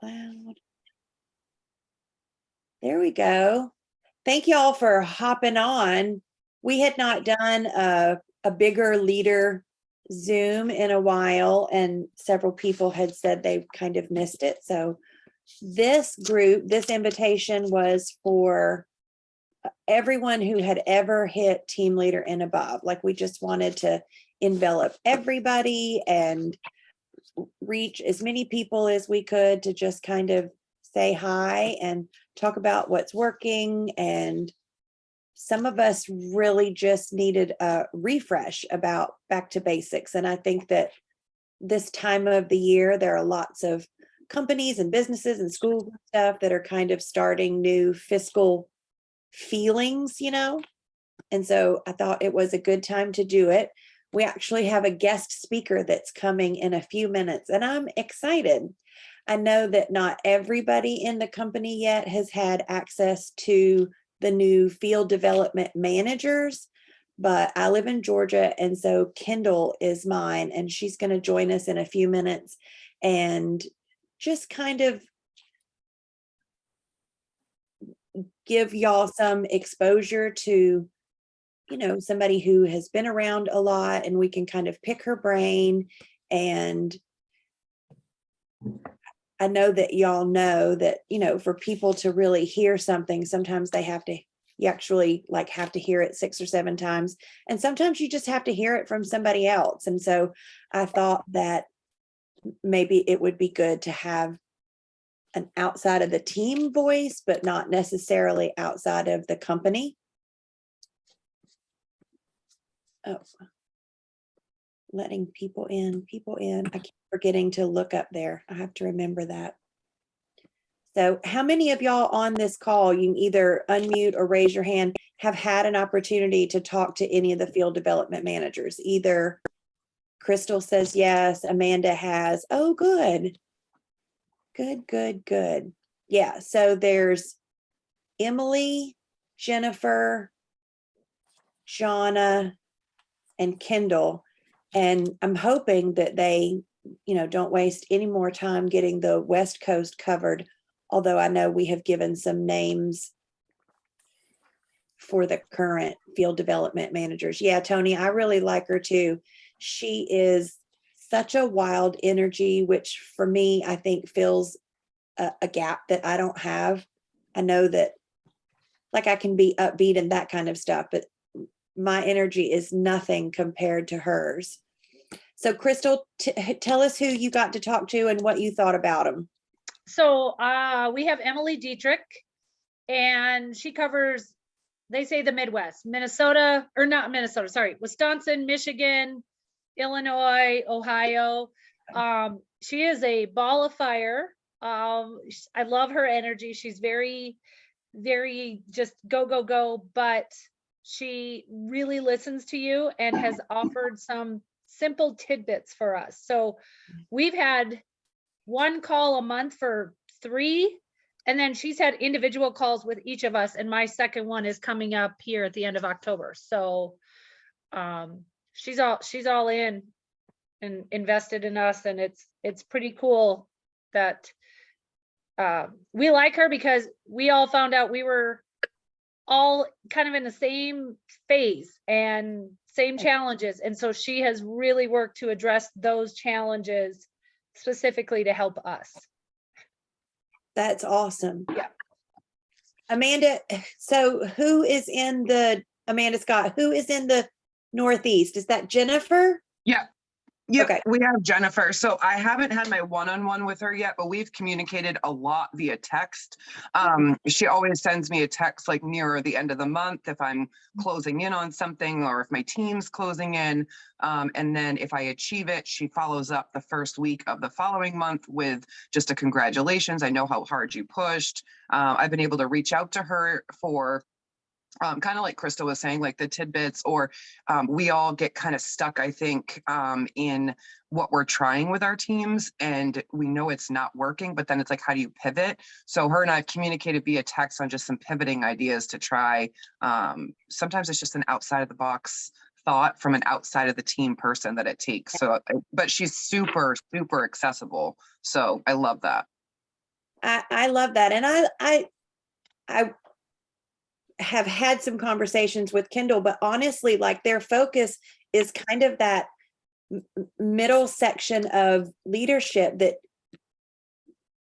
loud. There we go. Thank you all for hopping on. We had not done a bigger leader Zoom in a while, and several people had said they kind of missed it. So this group, this invitation was for everyone who had ever hit team leader and above. Like, we just wanted to envelop everybody and reach as many people as we could to just kind of say hi and talk about what's working. And some of us really just needed a refresh about back to basics. And I think that this time of the year, there are lots of companies and businesses and schools and stuff that are kind of starting new fiscal feelings, and so I thought it was a good time to do it. We actually have a guest speaker that's coming in a few minutes, and I'm excited. I know that not everybody in the company yet has had access to the new field development managers, but I live in Georgia, and so Kindal is mine, and she's going to join us in a few minutes and just kind of give y'all some exposure to, somebody who has been around a lot, and we can kind of pick her brain. And I know that y'all know that, for people to really hear something, sometimes you actually have to hear it 6 or 7 times. And sometimes you just have to hear it from somebody else. And so I thought that maybe it would be good to have an outside of the team voice, but not necessarily outside of the company. Oh, letting people in. I keep forgetting to look up there. I have to remember that. So how many of y'all on this call, you can either unmute or raise your hand, have had an opportunity to talk to any of the field development managers? Either Crystal says yes, Amanda has. Oh, good. Good. Yeah, so there's Emily, Jennifer, Shauna, and Kindal. And I'm hoping that they, don't waste any more time getting the West Coast covered. Although I know we have given some names for the current field development managers. Yeah, Tony, I really like her too. She is such a wild energy, which for me, I think fills a gap that I don't have. I know that I can be upbeat and that kind of stuff, but my energy is nothing compared to hers. So Crystal, tell us who you got to talk to and what you thought about them. So we have Emily Dietrich, and she covers, they say, the Midwest, Wisconsin, Michigan, Illinois, Ohio. She is a ball of fire. I love her energy. She's very, very just go, but she really listens to you and has offered some simple tidbits for us. So we've had one call a month for 3, and then she's had individual calls with each of us, and my second one is coming up here at the end of October. So she's all in and invested in us, and it's pretty cool that we like her, because we all found out we were all kind of in the same phase and same challenges, and so she has really worked to address those challenges specifically to help us. That's awesome. Yeah. Amanda, so Amanda Scott, who is in the Northeast? Is that Jennifer? Yeah. Yeah, okay. We have Jennifer. So I haven't had my one-on-one with her yet, but we've communicated a lot via text. She always sends me a text nearer the end of the month if I'm closing in on something, or if my team's closing in. And then if I achieve it, she follows up the first week of the following month with just a congratulations. I know how hard you pushed. I've been able to reach out to her for kind of like Crystal was saying, the tidbits, or we all get kind of stuck, I think, in what we're trying with our teams, and we know it's not working, but then it's how do you pivot? So her and I have communicated via text on just some pivoting ideas to try. Sometimes it's just an outside of the box thought from an outside of the team person that it takes. So, but she's super, super accessible. So I love that. I love that. And I have had some conversations with Kindle, but honestly, like their focus is kind of that middle section of leadership, that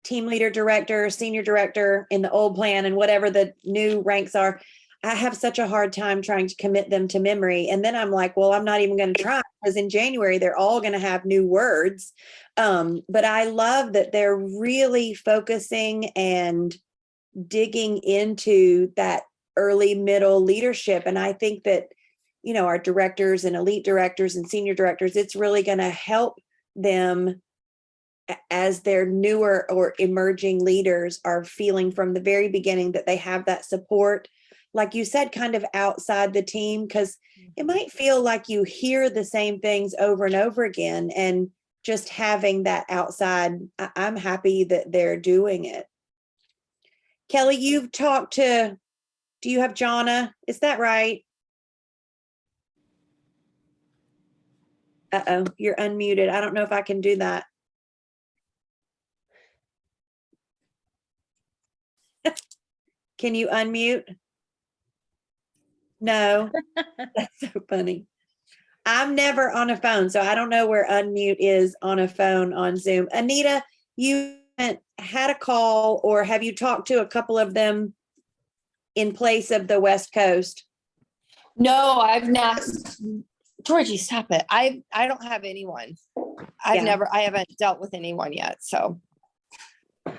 team leader, director, senior director in the old plan and whatever the new ranks are. I have such a hard time trying to commit them to memory. And then I'm like, well, I'm not even going to try, because in January, they're all going to have new words. But I love that they're really focusing and digging into that early middle leadership. And I think that, you know, our directors and elite directors and senior directors, it's really going to help them as their newer or emerging leaders are feeling from the very beginning that they have that support, like you said, kind of outside the team, because it might feel like you hear the same things over and over again. And just having that outside, I'm happy that they're doing it. Kelly, you've talked to, do you have Jonna? Is that right? Uh-oh, you're unmuted. I don't know if I can do that. Can you unmute? No, that's so funny. I'm never on a phone, so I don't know where unmute is on a phone on Zoom. Anita, you haven't had a call, or have you talked to a couple of them in place of the West Coast? No, I've not. Georgie, stop it. I don't have anyone. I haven't dealt with anyone yet. So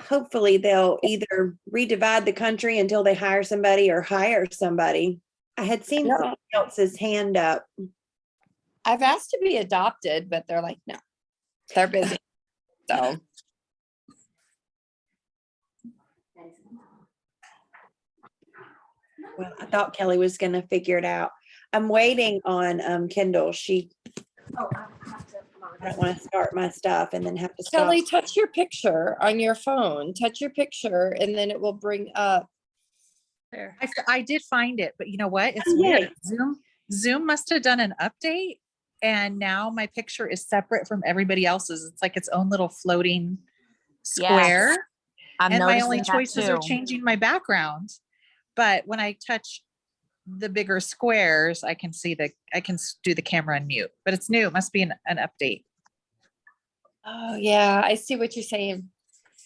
Hopefully they'll either redivide the country until they hire somebody or hire somebody. I had seen someone else's hand up. I've asked to be adopted, but they're like, no, they're busy. So Well, I thought Kelly was going to figure it out. I'm waiting on Kindle. I don't want to start my stuff and then have to stop. Kelly, touch your picture on your phone. Touch your picture, and then it will bring up. There. I did find it, but you know what? It's Oh, yay. weird. Zoom must have done an update, and now my picture is separate from everybody else's. It's like its own little floating square. I'm And my noticing only that choices are too. changing my background. But when I touch the bigger squares, I can do the camera unmute. But it's new. It must be an update. Oh yeah, I see what you're saying.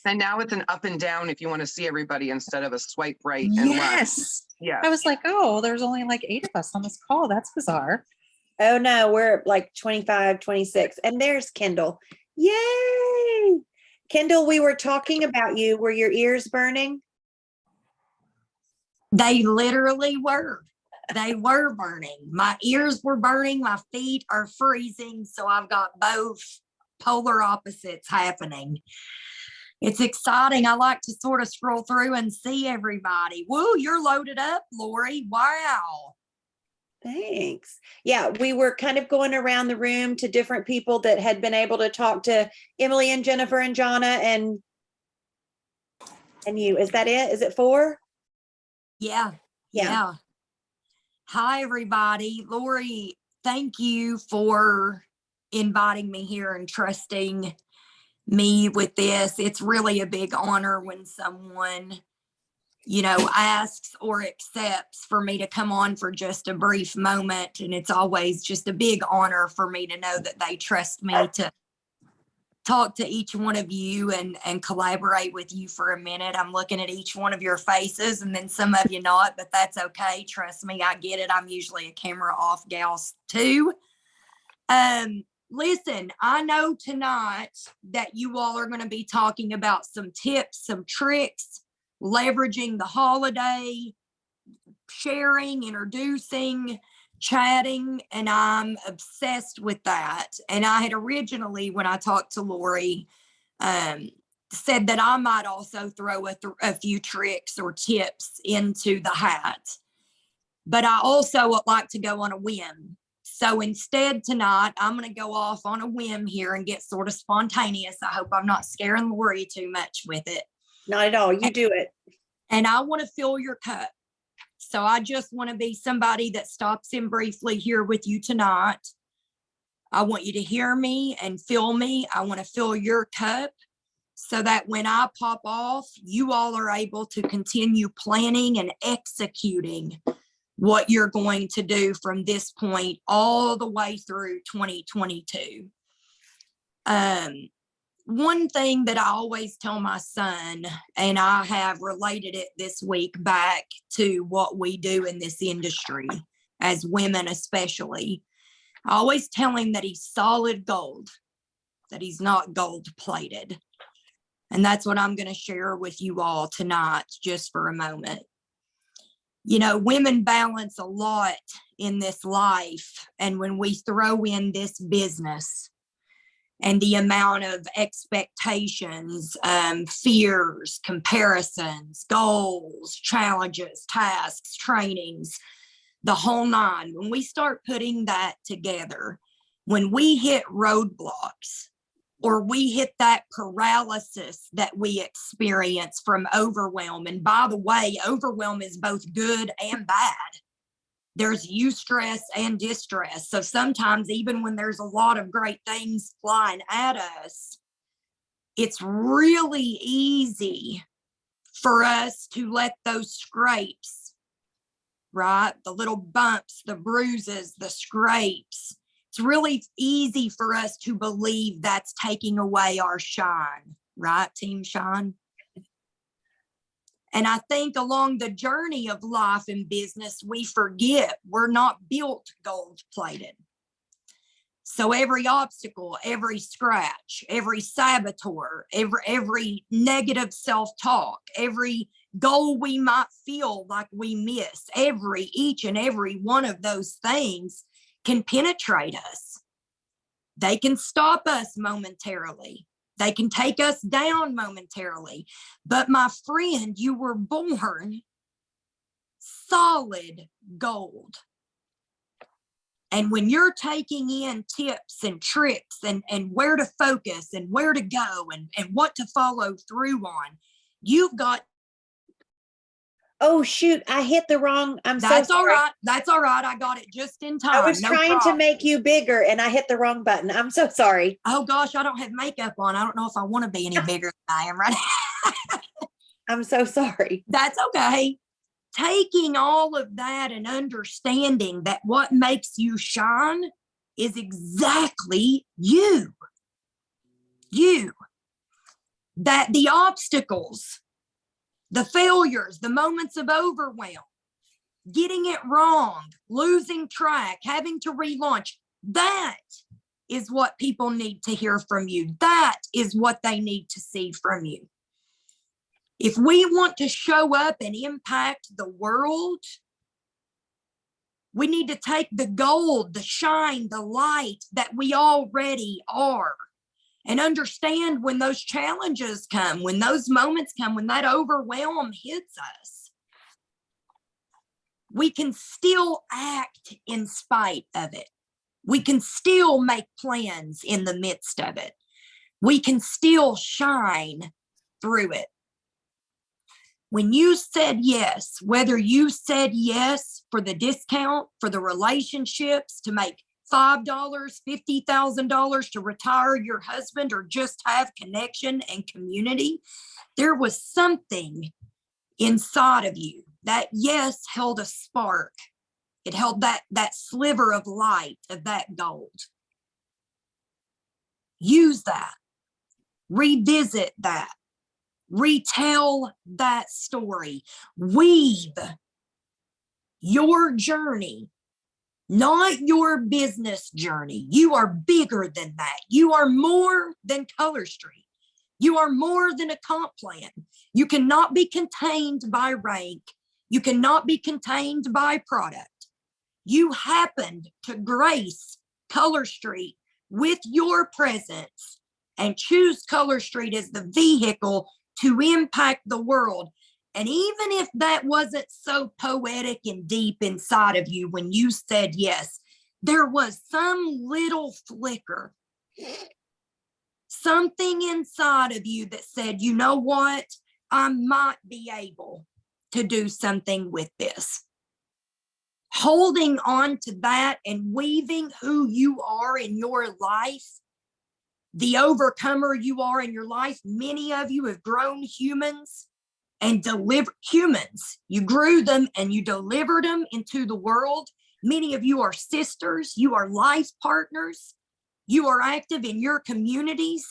And now it's an up and down if you want to see everybody instead of a swipe right and left. Yes. Yeah. I was like, oh, there's only like 8 of us on this call. That's bizarre. Oh no, we're like 25, 26. And there's Kindle. Yay. Kindle, we were talking about you. Were your ears burning? They literally were. They were burning. My ears were burning. My feet are freezing. So I've got both polar opposites happening. It's exciting. I like to sort of scroll through and see everybody. Woo, you're loaded up, Lori. Wow. Thanks. Yeah, we were kind of going around the room to different people that had been able to talk to Emily and Jennifer and Jonna and you. Is that it? Is it 4? Yeah. Yeah. Hi, everybody. Lori, thank you for inviting me here and trusting me with this. It's really a big honor when someone, you know, asks or accepts for me to come on for just a brief moment. And it's always just a big honor for me to know that they trust me to talk to each one of you and collaborate with you for a minute. I'm looking at each one of your faces and then some of you not, but that's okay. Trust me, I get it. I'm usually a camera off gal too. Listen, I know tonight that you all are going to be talking about some tips, some tricks, leveraging the holiday, sharing, introducing, chatting, and I'm obsessed with that. And I had originally, when I talked to Lori, said that I might also throw a few tricks or tips into the hat. But I also would like to go on a whim. So instead tonight, I'm going to go off on a whim here and get sort of spontaneous. I hope I'm not scaring Lori too much with it. Not at all. You do it. And I want to fill your cup. So I just want to be somebody that stops in briefly here with you tonight. I want you to hear me and fill me. I want to fill your cup. so that when I pop off, you all are able to continue planning and executing what you're going to do from this point all the way through 2022. One thing that I always tell my son, and I have related it this week back to what we do in this industry, as women especially, I always tell him that he's solid gold, that he's not gold plated. And that's what I'm going to share with you all tonight, just for a moment. You know, women balance a lot in this life. And when we throw in this business and the amount of expectations, fears, comparisons, goals, challenges, tasks, trainings, the whole nine, when we start putting that together, when we hit roadblocks, or we hit that paralysis that we experience from overwhelm. And by the way, overwhelm is both good and bad. There's eustress and distress. So sometimes even when there's a lot of great things flying at us, it's really easy for us to let those scrapes, right? The little bumps, the bruises, the scrapes, it's really easy for us to believe that's taking away our shine, right, Team Shine? And I think along the journey of life and business, we forget we're not built gold plated. So every obstacle, every scratch, every saboteur, every negative self-talk, every goal we might feel like we miss, each and every one of those things can penetrate us. They can stop us momentarily. They can take us down momentarily. But my friend, you were born solid gold. And when you're taking in tips and tricks and where to focus and where to go and what to follow through on, you've got. Oh, shoot, I hit the wrong, I'm so That's all sorry. right. That's all right. I got it just in time. I was No trying to problem. make you bigger and I hit the wrong button. I'm so sorry. Oh gosh, I don't have makeup on. I don't know if I want to be any bigger than I am right now. I'm so sorry. That's okay. Taking all of that and understanding that what makes you shine is exactly you. You. That the obstacles, the failures, the moments of overwhelm, getting it wrong, losing track, having to relaunch, that is what people need to hear from you. That is what they need to see from you. If we want to show up and impact the world, we need to take the gold, the shine, the light that we already are, and understand when those challenges come, when those moments come, when that overwhelm hits us, we can still act in spite of it. We can still make plans in the midst of it. We can still shine through it. When you said yes, whether you said yes for the discount, for the relationships, to make $5, $50,000 to retire your husband, or just have connection and community, there was something inside of you. That yes held a spark. It held that sliver of light of that gold. Use that. Revisit that. Retell that story. Weave your journey, not your business journey. You are bigger than that. You are more than Color Street. You are more than a comp plan. You cannot be contained by rank. You cannot be contained by product. You happened to grace Color Street with your presence and choose Color Street as the vehicle to impact the world. And even if that wasn't so poetic and deep inside of you when you said yes, there was some little flicker, something inside of you that said, you know what, I might be able to do something with this. Holding on to that and weaving who you are in your life the overcomer you are in your life. Many of you have grown humans and delivered humans. You grew them and you delivered them into the world. Many of you are sisters. You are life partners. You are active in your communities.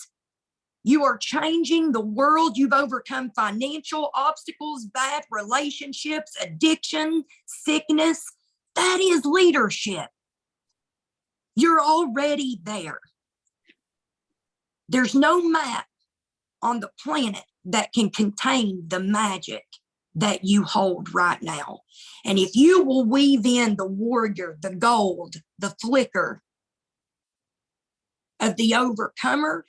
You are changing the world. You've overcome financial obstacles, bad relationships, addiction, sickness. That is leadership. You're already there. There's no map on the planet that can contain the magic that you hold right now. And if you will weave in the warrior, the gold, the flicker of the overcomer,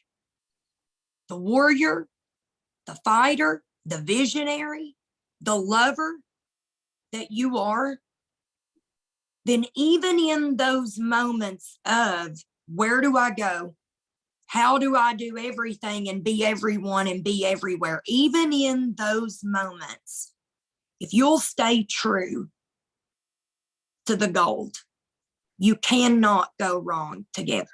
the warrior, the fighter, the visionary, the lover that you are, then even in those moments of where do I go? How do I do everything and be everyone and be everywhere? Even in those moments, if you'll stay true to the gold, you cannot go wrong together.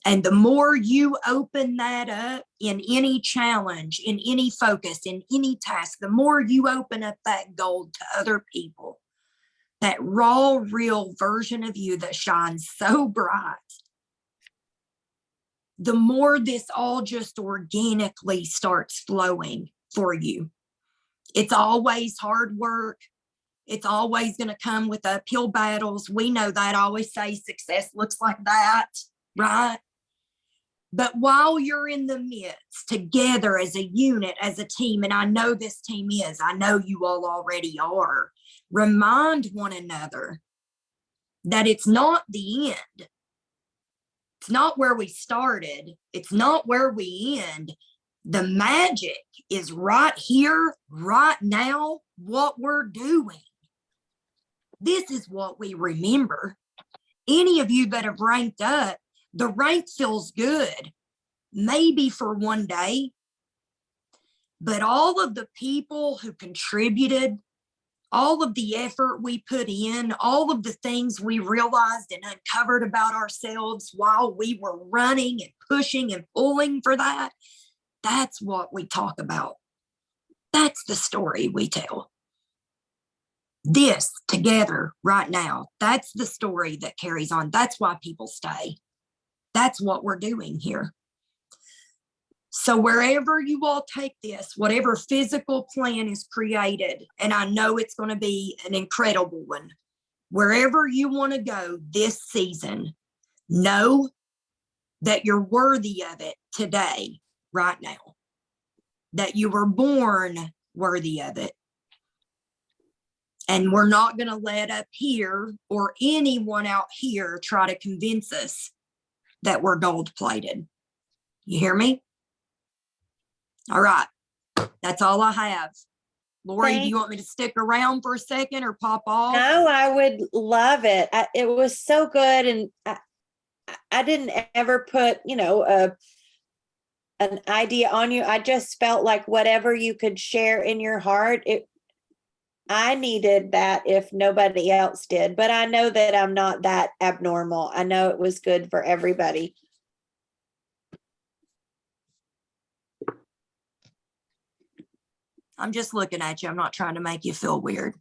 And the more you open that up in any challenge, in any focus, in any task, the more you open up that gold to other people, that raw, real version of you that shines so bright, the more this all just organically starts flowing for you. It's always hard work. It's always going to come with uphill battles. We know that. I always say success looks like that, right? But while you're in the midst, together as a unit, as a team, and I know this team is, I know you all already are, remind one another that it's not the end. It's not where we started. It's not where we end. The magic is right here, right now, what we're doing. This is what we remember. Any of you that have ranked up, the rank feels good, maybe for one day, but all of the people who contributed, all of the effort we put in, all of the things we realized and uncovered about ourselves while we were running and pushing and pulling for that, that's what we talk about. That's the story we tell. This together right now, that's the story that carries on. That's why people stay. That's what we're doing here. So wherever you all take this, whatever physical plan is created, and I know it's going to be an incredible one, wherever you want to go this season, know that you're worthy of it today, right now, that you were born worthy of it. And we're not going to let up here or anyone out here try to convince us that we're gold plated. You hear me? All right. That's all I have. Lori, do you want me to stick around for a second or pop off? No, I would love it. It was so good. And I didn't ever put, an idea on you. I just felt like whatever you could share in your heart, I needed that if nobody else did, but I know that I'm not that abnormal. I know it was good for everybody. I'm just looking at you. I'm not trying to make you feel weird.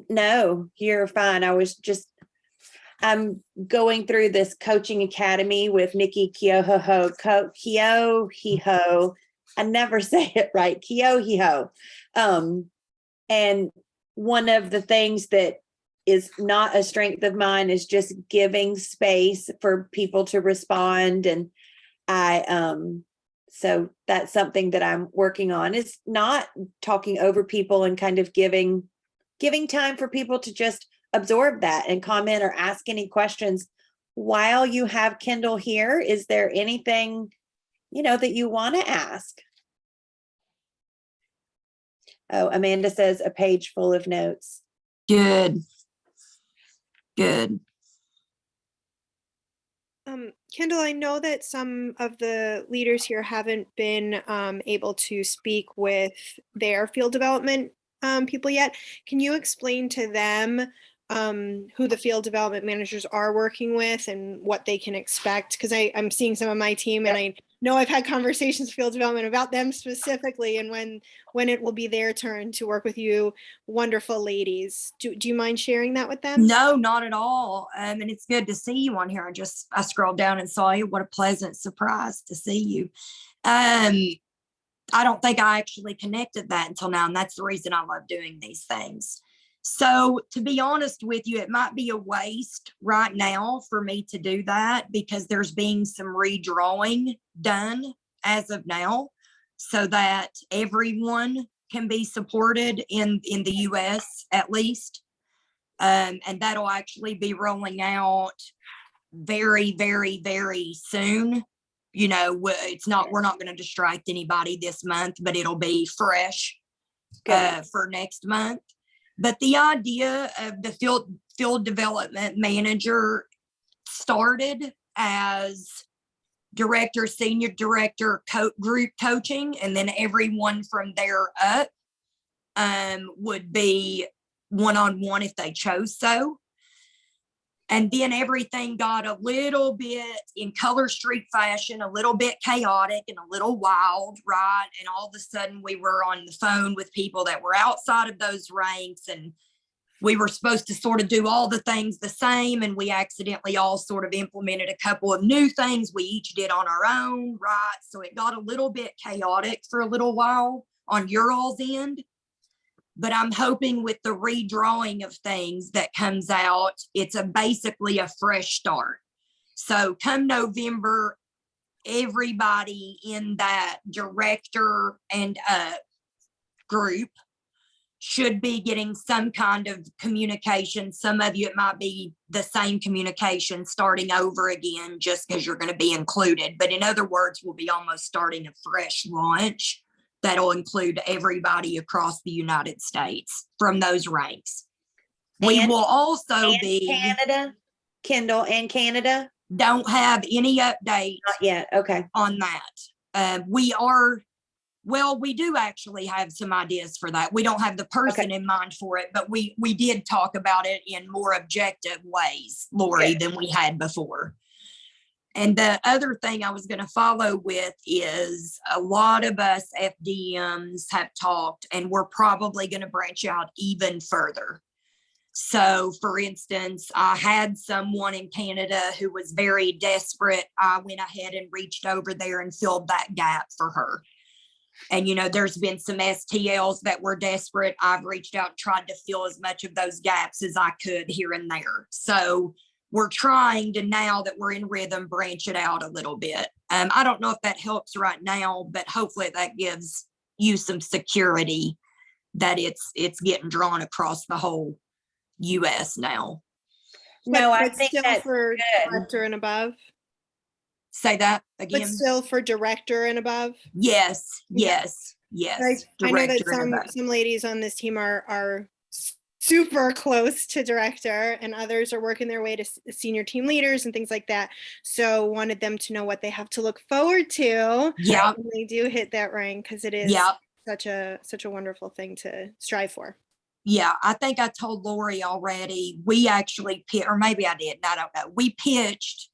No, you're fine. I'm going through this coaching academy with Nikki Keoho. Keoho. I never say it right. Keoho. And one of the things that is not a strength of mine is just giving space for people to respond. And so that's something that I'm working on, is not talking over people and kind of giving time for people to just absorb that and comment or ask any questions. While you have Kindal here, is there anything, that you want to ask? Oh, Amanda says a page full of notes. Good. Good. Kindal, I know that some of the leaders here haven't been able to speak with their field development people yet. Can you explain to them who the field development managers are working with and what they can expect. Because I'm seeing some of my team, and I know I've had conversations with field development about them specifically, and when it will be their turn to work with you wonderful ladies. Do you mind sharing that with them? No, not at all. And it's good to see you on here. I scrolled down and saw you. What a pleasant surprise to see you. I don't think I actually connected that until now, and that's the reason I love doing these things. So to be honest with you, it might be a waste right now for me to do that, because there's being some redrawing done as of now so that everyone can be supported in the US at least. And that'll actually be rolling out very, very, very soon. You know, we're not going to distract anybody this month, but it'll be fresh for next month. But the idea of the field development manager started as director, senior director, group coaching, and then everyone from there up would be one-on-one if they chose so. And then everything got a little bit in Color Street fashion, a little bit chaotic and a little wild, right? And all of a sudden we were on the phone with people that were outside of those ranks, and we were supposed to sort of do all the things the same. And we accidentally all sort of implemented a couple of new things we each did on our own, right? So it got a little bit chaotic for a little while on your all's end. But I'm hoping with the redrawing of things that comes out, it's basically a fresh start. So come November, everybody in that director and group should be getting some kind of communication. Some of you, it might be the same communication starting over again just because you're going to be included. But in other words, we'll be almost starting a fresh launch that'll include everybody across the United States from those ranks. We will also be Canada, Kindle and Canada. Don't have any updates Not yet. Okay. on that. We do actually have some ideas for that. We don't have the person in mind for it, but we did talk about it in more objective ways, Lori, than we had before. And the other thing I was going to follow with is a lot of us FDMs have talked, and we're probably going to branch out even further. So for instance, I had someone in Canada who was very desperate. I went ahead and reached over there and filled that gap for her. And, you know, there's been some STLs that were desperate. I've reached out and tried to fill as much of those gaps as I could here and there. So we're trying to, now that we're in rhythm, branch it out a little bit. I don't know if that helps right now, but hopefully that gives you some security that it's getting drawn across the whole US now. No, I But think still that's for good. director and above. Say that But again. still for director and above. Yes. I know that Director and above. some ladies on this team are super close to director, and others are working their way to senior team leaders and things like that. So wanted them to know what they have to look forward to Yeah. when they do hit that rank, because it is such a wonderful thing to strive for. Yeah, I think I told Lori already. We actually or maybe I didn't. I don't know. We pitched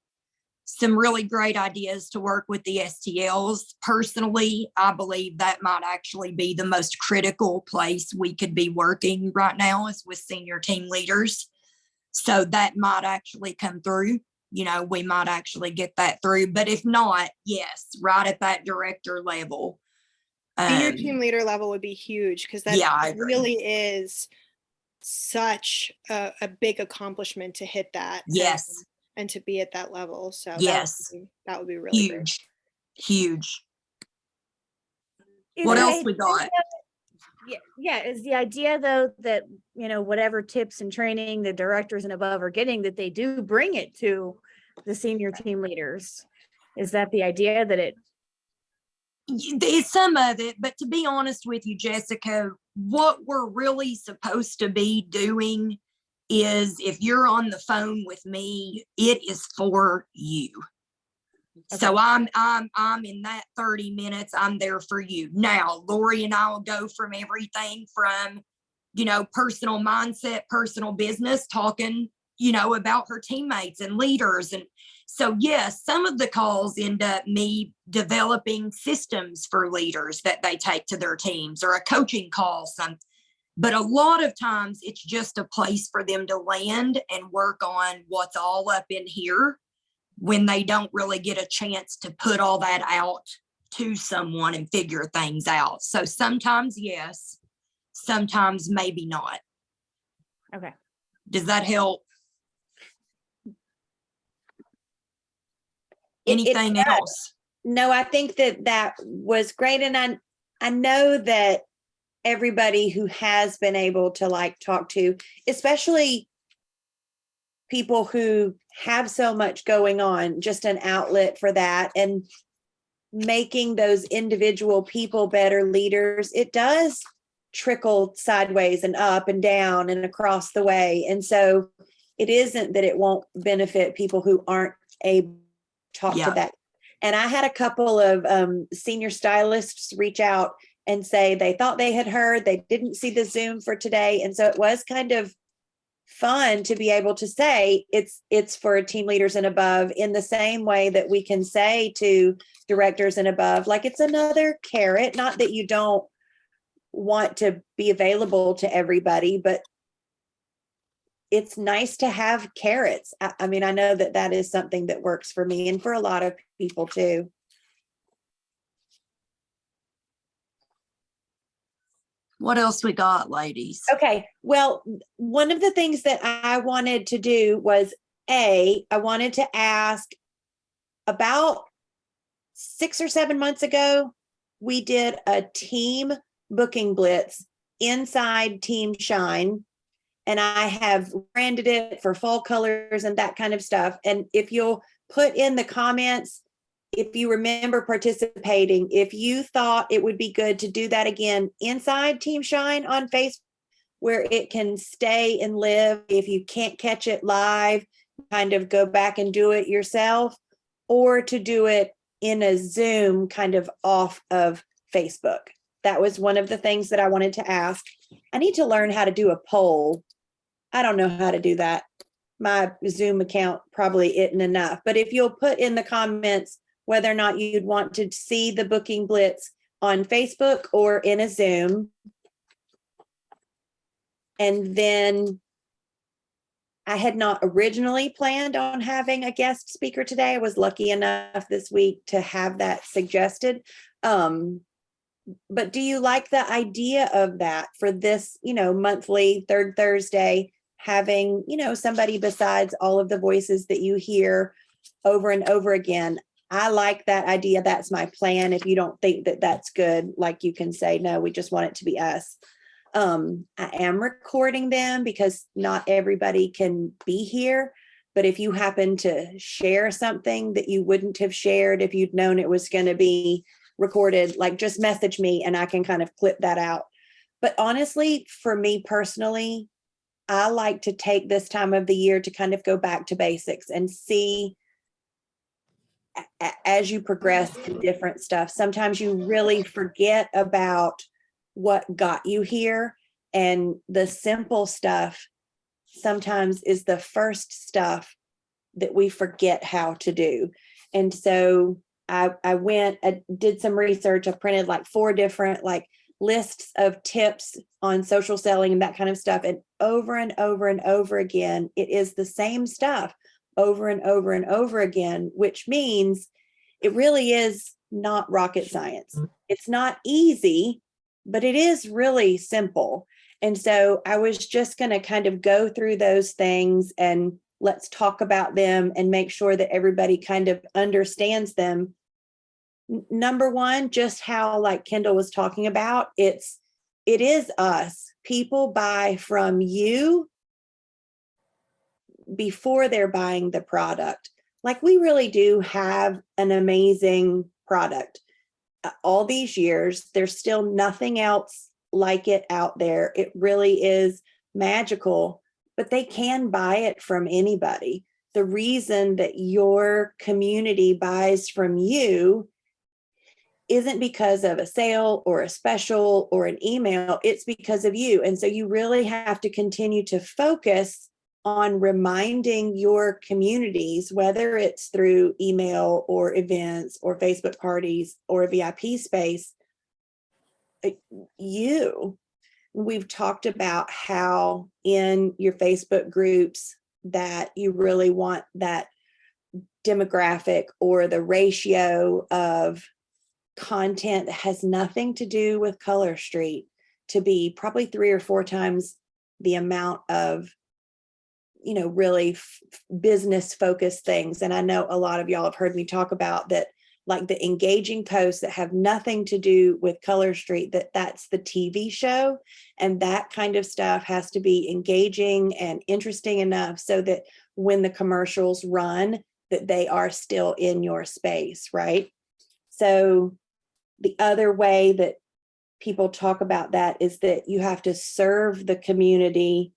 some really great ideas to work with the STLs. Personally, I believe that might actually be the most critical place we could be working right now is with senior team leaders. So that might actually come through. You know, we might actually get that through. But if not, yes, right at that director level. Senior team leader level would be huge, because that really is such a big accomplishment to hit that. Yes. And to be at that level. So yes, that would be really huge, huge. Is What the else we idea- got? Yeah, is the idea though that, you know, whatever tips and training the directors and above are getting, that they do bring it to the senior team leaders? Is that the idea, that it? There's some of it, but to be honest with you, Jessica, what we're really supposed to be doing is, if you're on the phone with me, it is for you. Okay. So I'm in that 30 minutes, I'm there for you. Now, Lori and I will go from everything from personal mindset, personal business, talking, about her teammates and leaders. And so, yes, some of the calls end up me developing systems for leaders that they take to their teams, or a coaching call, but a lot of times it's just a place for them to land and work on what's all up in here when they don't really get a chance to put all that out to someone and figure things out. So sometimes yes, sometimes maybe not. Okay. Does that help? It Anything does. else? No, I think that was great. And I know that everybody who has been able to like talk to, especially people who have so much going on, just an outlet for that, and making those individual people better leaders, it does trickle sideways and up and down and across the way. And so it isn't that it won't benefit people who aren't able to talk to that. And I had a couple of senior stylists reach out and say they thought they had heard, they didn't see the Zoom for today. And so it was kind of fun to be able to say it's for team leaders and above, in the same way that we can say to directors and above, like, it's another carrot. Not that you don't want to be available to everybody, but it's nice to have carrots. I mean, I know that is something that works for me and for a lot of people too. What else we got, ladies? Okay. Well, one of the things that I wanted to do was I wanted to ask, about 6 or 7 months ago, we did a team booking blitz inside teamSHINE, and I have branded it for fall colors and that kind of stuff. And if you'll put in the comments, if you remember participating, if you thought it would be good to do that again inside teamSHINE on Facebook, where it can stay and live. If you can't catch it live, kind of go back and do it yourself, or to do it in a Zoom kind of off of Facebook. That was one of the things that I wanted to ask. I need to learn how to do a poll. I don't know how to do that. My Zoom account probably isn't enough. But if you'll put in the comments whether or not you'd want to see the booking blitz on Facebook or in a Zoom. And then I had not originally planned on having a guest speaker today. I was lucky enough this week to have that suggested. But do you like the idea of that for this, monthly third Thursday, having, somebody besides all of the voices that you hear over and over again? I like that idea. That's my plan. If you don't think that that's good, like, you can say, no, we just want it to be us. I am recording them because not everybody can be here. But if you happen to share something that you wouldn't have shared if you'd known it was going to be recorded, like, just message me and I can kind of clip that out. But honestly, for me personally, I like to take this time of the year to kind of go back to basics and see, as you progress to different stuff, sometimes you really forget about what got you here, and the simple stuff sometimes is the first stuff that we forget how to do. And so I did some research. I printed like 4 different lists of tips on social selling and that kind of stuff. And over and over and over again, it is the same stuff over and over and over again, which means it really is not rocket science. It's not easy, but it is really simple. And so I was just going to kind of go through those things and let's talk about them and make sure that everybody kind of understands them. Number one, just how, like Kindal was talking about, it is us. People buy from you before they're buying the product. Like, we really do have an amazing product. All these years, there's still nothing else like it out there. It really is magical, but they can buy it from anybody. The reason that your community buys from you isn't because of a sale or a special or an email, it's because of you. And so you really have to continue to focus on reminding your communities, whether it's through email or events or Facebook parties or a VIP space, we've talked about how in your Facebook groups that you really want that demographic or the ratio of content that has nothing to do with Color Street to be probably 3 or 4 times the amount of, really business focused things. And I know a lot of y'all have heard me talk about that, like the engaging posts that have nothing to do with Color Street, that's the TV show. And that kind of stuff has to be engaging and interesting enough so that when the commercials run, that they are still in your space, right? So the other way that people talk about that is that you have to serve the community,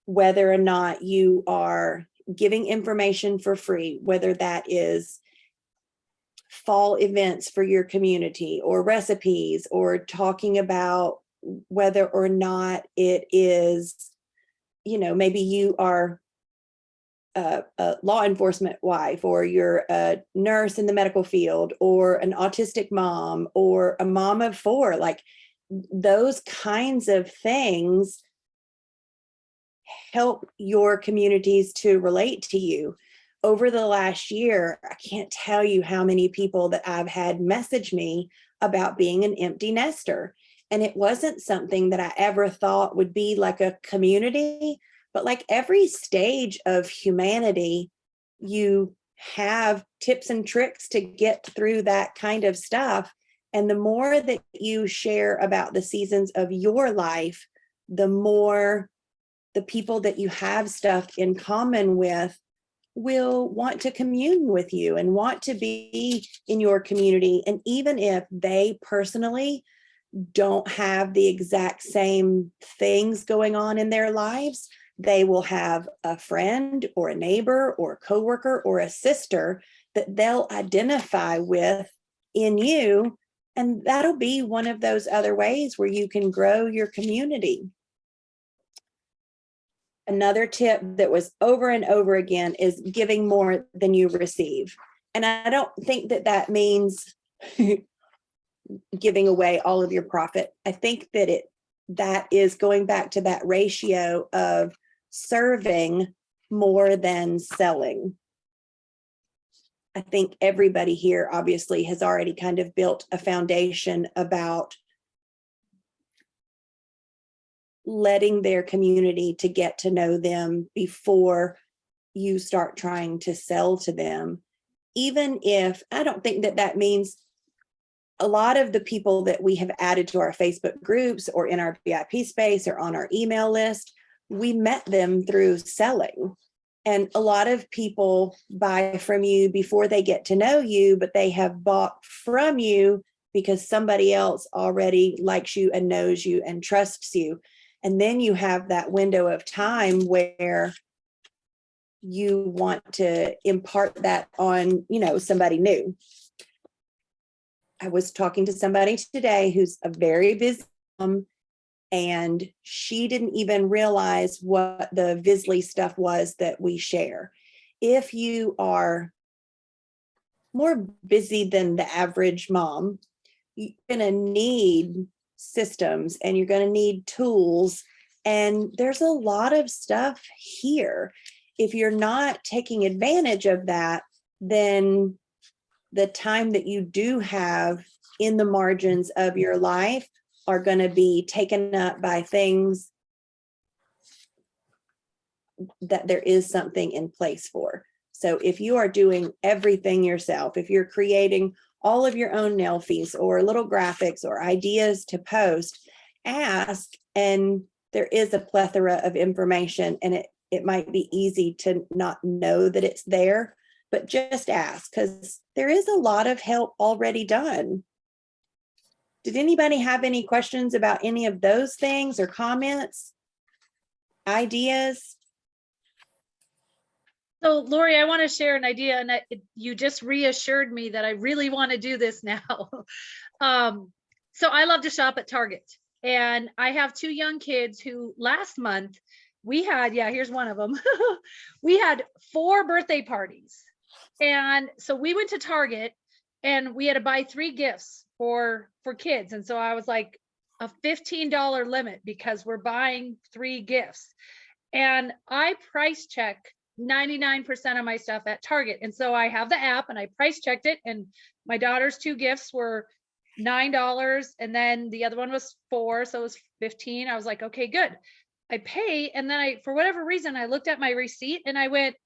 whether or not you are giving information for free, whether that is fall events for your community or recipes, or talking about whether or not it is, maybe you are a law enforcement wife, or you're a nurse in the medical field, or an autistic mom, or a mom of 4, like those kinds of things help your communities to relate to you. Over the last year, I can't tell you how many people that I've had message me about being an empty nester. And it wasn't something that I ever thought would be like a community, but like every stage of humanity, you have tips and tricks to get through that kind of stuff. And the more that you share about the seasons of your life, the more the people that you have stuff in common with will want to commune with you and want to be in your community. And even if they personally don't have the exact same things going on in their lives, they will have a friend or a neighbor or a coworker or a sister that they'll identify with in you. And that'll be one of those other ways where you can grow your community. Another tip that was over and over again is giving more than you receive. And I don't think that means giving away all of your profit. I think that is going back to that ratio of serving more than selling. I think everybody here obviously has already kind of built a foundation about letting their community to get to know them before you start trying to sell to them. Even if I don't think that means a lot of the people that we have added to our Facebook groups or in our VIP space or on our email list, we met them through selling. And a lot of people buy from you before they get to know you, but they have bought from you because somebody else already likes you and knows you and trusts you. And then you have that window of time where you want to impart that on, somebody new. I was talking to somebody today who's a very busy mom, and she didn't even realize what the Visley stuff was that we share. If you are more busy than the average mom, you're going to need systems and you're going to need tools. And there's a lot of stuff here. If you're not taking advantage of that, then the time that you do have in the margins of your life are going to be taken up by things that there is something in place for. So if you are doing everything yourself, if you're creating all of your own nail fees or little graphics or ideas to post, ask. And there is a plethora of information, and it might be easy to not know that it's there, but just ask, because there is a lot of help already done. Did anybody have any questions about any of those things or comments, ideas? So Lori, I want to share an idea, and you just reassured me that I really want to do this now. So I love to shop at Target, and I have 2 young kids who last month we had, here's one of them. We had 4 birthday parties. And so we went to Target and we had to buy 3 gifts for kids. And so I was like, a $15 limit because we're buying 3 gifts. And I price check 99% of my stuff at Target. And so I have the app and I price checked it, and my daughter's 2 gifts were $9, and then the other one was 4, so it was 15. I was like, okay, good. I pay, and then for whatever reason, I looked at my receipt and I went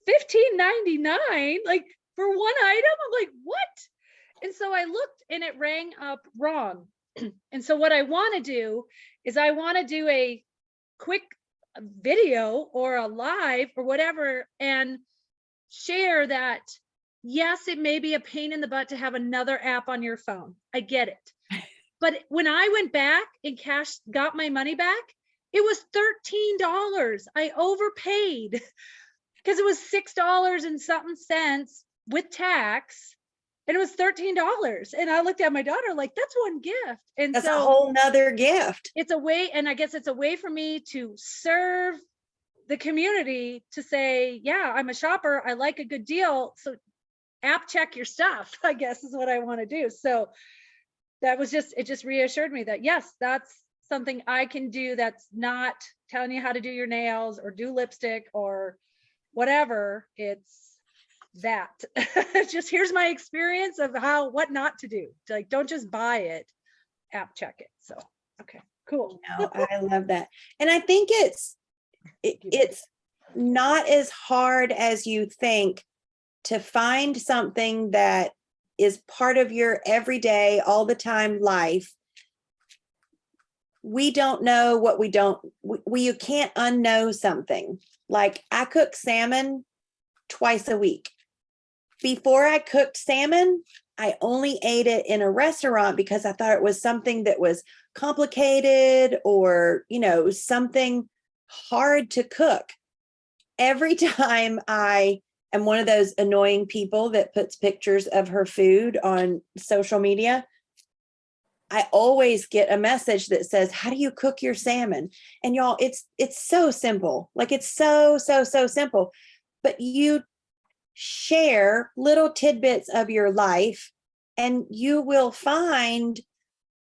$15.99, like for one item. I'm like, what? And so I looked and it rang up wrong. And so what I want to do is I want to do a quick video or a live or whatever and share that. Yes, it may be a pain in the butt to have another app on your phone. I get it. But when I went back and got my money back, it was $13. I overpaid because it was $6 and something cents with tax. And it was $13. And I looked at my daughter like, that's one gift. And That's so a whole nother gift. it's a way, and I guess it's a way for me to serve the community, to say, yeah, I'm a shopper. I like a good deal. So app check your stuff, I guess, is what I want to do. So that was it just reassured me that, yes, that's something I can do. That's not telling you how to do your nails or do lipstick or whatever. It's that. Just here's my experience of what not to do. Like, don't just buy it, app check it. So, okay, cool. No, I love that. And I think it's not as hard as you think to find something that is part of your everyday, all the time life. We don't know what you can't unknow something. Like, I cook salmon twice a week. Before I cooked salmon, I only ate it in a restaurant because I thought it was something that was complicated or, something hard to cook. Every time I am one of those annoying people that puts pictures of her food on social media, I always get a message that says, how do you cook your salmon? And y'all, it's so simple. Like, it's so simple. But you share little tidbits of your life and you will find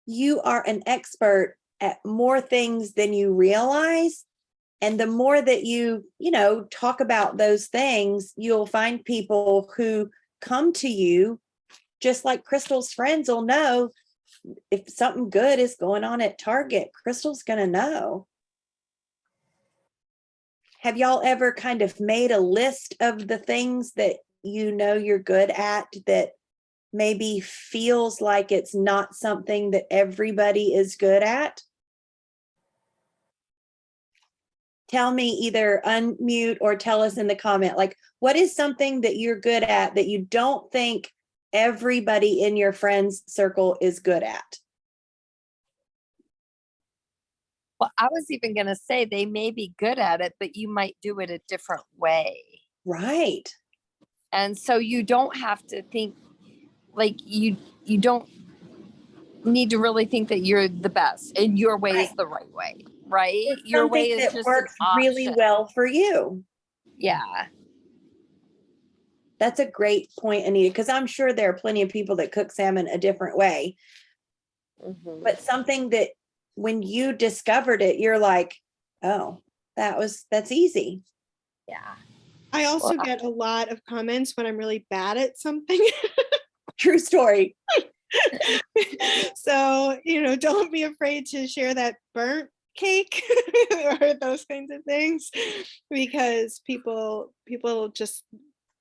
you are an expert at more things than you realize. And the more that you talk about those things, you'll find people who come to you, just like Crystal's friends will know if something good is going on at Target. Crystal's going to know. Have y'all ever kind of made a list of the things that you're good at that maybe feels like it's not something that everybody is good at? Tell me, either unmute or tell us in the comment, like, what is something that you're good at that you don't think everybody in your friends circle is good at? Well, I was even going to say they may be good at it, but you might do it a different way. Right. And so you don't have to think like you don't need to really think that you're the best and your way is the right way, right? Your way is just works really well for you. Yeah. That's a great point, Anita, because I'm sure there are plenty of people that cook salmon a different way. Mm-hmm. But something that when you discovered it, you're like, oh, that's easy. Yeah. I also get a lot of comments when I'm really bad at something. True story. So, don't be afraid to share that burnt cake or those kinds of things, because people just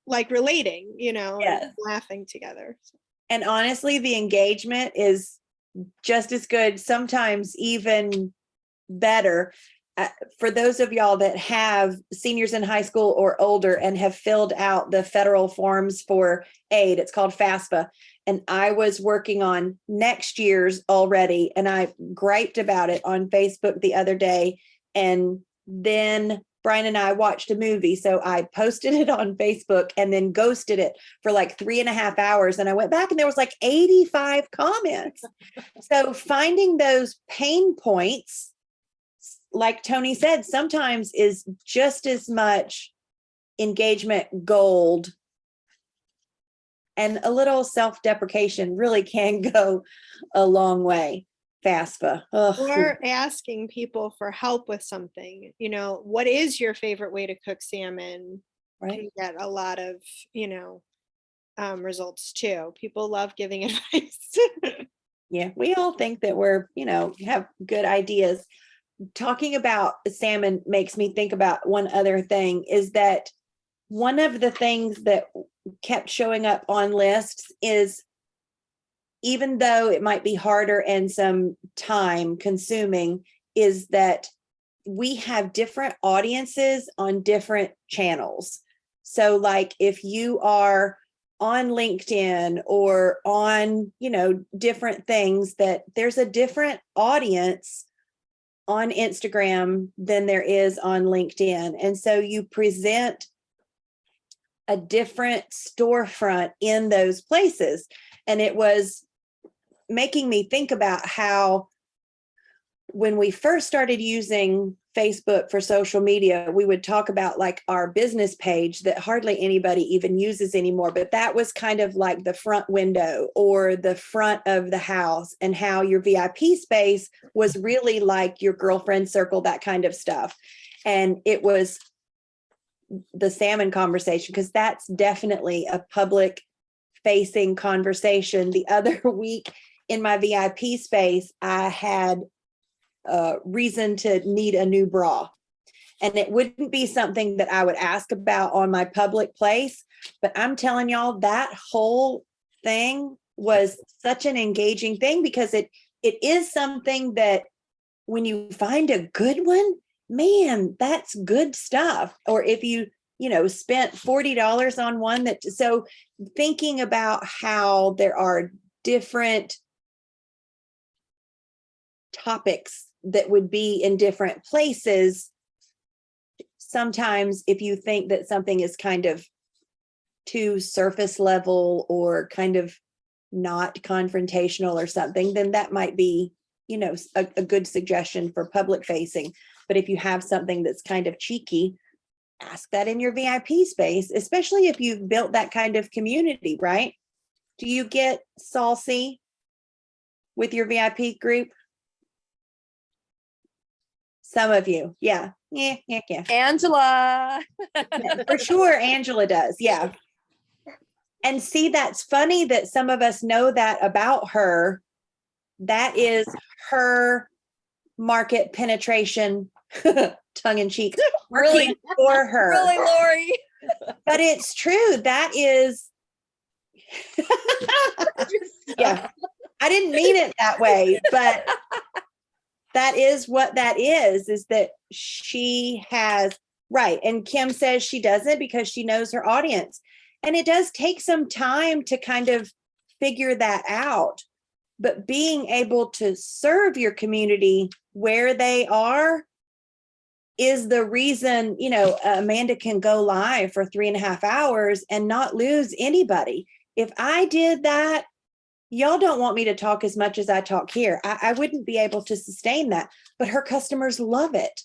like relating, Yes. and laughing together. And honestly, the engagement is just as good, sometimes even better. For those of y'all that have seniors in high school or older and have filled out the federal forms for aid, it's called FAFSA. And I was working on next year's already, and I griped about it on Facebook the other day. And then Brian and I watched a movie. So I posted it on Facebook and then ghosted it for like 3.5 hours. And I went back and there was like 85 comments. So finding those pain points, like Tony said, sometimes is just as much engagement gold. And a little self-deprecation really can go a long way. FAFSA. Or asking people for help with something, what is your favorite way to cook salmon? Right. Can get a lot of, results too. People love giving advice. Yeah, we all think that we're, have good ideas. Talking about salmon makes me think about one other thing, is that one of the things that kept showing up on lists is, even though it might be harder and some time consuming, is that we have different audiences on different channels. So like if you are on LinkedIn or on, different things, that there's a different audience on Instagram than there is on LinkedIn. And so you present a different storefront in those places. And it was making me think about how when we first started using Facebook for social media, we would talk about like our business page that hardly anybody even uses anymore. But that was kind of like the front window or the front of the house, and how your VIP space was really like your girlfriend circle, that kind of stuff. And it was the salmon conversation, because that's definitely a public facing conversation. The other week in my VIP space, I had reason to need a new bra. And it wouldn't be something that I would ask about on my public place. But I'm telling y'all, that whole thing was such an engaging thing, because it is something that when you find a good one, man, that's good stuff. Or if you, spent $40 on one that, so thinking about how there are different topics that would be in different places. Sometimes if you think that something is kind of too surface level or kind of not confrontational or something, then that might be, a good suggestion for public facing. But if you have something that's kind of cheeky, ask that in your VIP space, especially if you've built that kind of community, right? Do you get saucy with your VIP group? Some of you. Yeah. Angela. For sure. Angela does. Yeah. And see, that's funny that some of us know that about her. That is her market penetration, tongue in cheek, working for her. Really, Lori? But it's true. That is, yeah, I didn't mean it that way, but that is what that is that she has, right. And Kim says she doesn't because she knows her audience. And it does take some time to kind of figure that out. But being able to serve your community where they are is the reason, Amanda can go live for 3.5 hours and not lose anybody. If I did that, y'all don't want me to talk as much as I talk here. I wouldn't be able to sustain that, but her customers love it,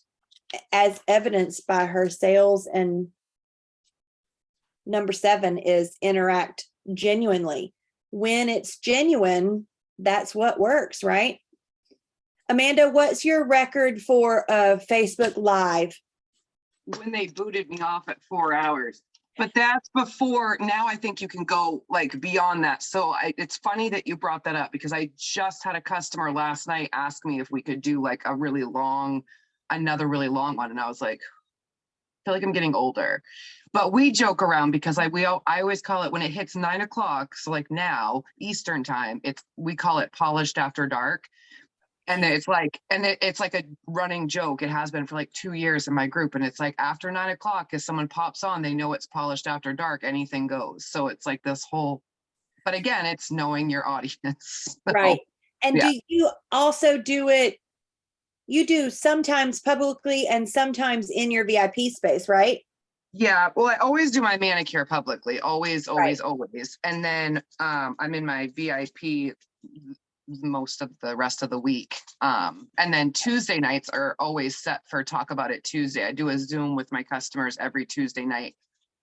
as evidenced by her sales. And number 7 is interact genuinely. When it's genuine, that's what works, right? Amanda, what's your record for Facebook Live? When they booted me off at 4 hours. But that's before. Now I think you can go like beyond that. So it's funny that you brought that up, because I just had a customer last night ask me if we could do like another really long one. And I was like, I feel like I'm getting older. But we joke around because I always call it when it hits 9 o'clock. So like now Eastern time, we call it polished after dark. And it's like a running joke. It has been for like 2 years in my group. And it's like after 9 o'clock, if someone pops on, they know it's polished after dark, anything goes. So it's like this whole, but again, it's knowing your audience. Right. And do you also do it, you do sometimes publicly and sometimes in your VIP space, right? Yeah, well, I always do my manicure publicly, always, always, Right. always. And then I'm in my VIP most of the rest of the week. And then Tuesday nights are always set for Talk About It Tuesday. I do a Zoom with my customers every Tuesday night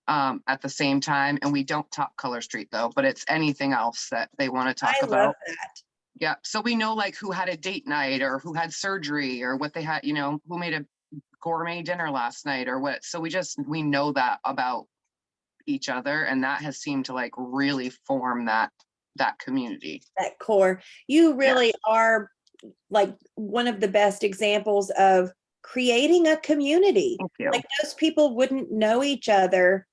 at the same time. And we don't talk Color Street though, but it's anything else that they want to talk I about. love that. Yeah. So we know like who had a date night or who had surgery or what they had, you know, who made a gourmet dinner last night or what. So we know that about each other. And that has seemed to like really form that community. That core. You Yeah. really are like one of the best examples of creating a community. Thank you. Like those people wouldn't know each other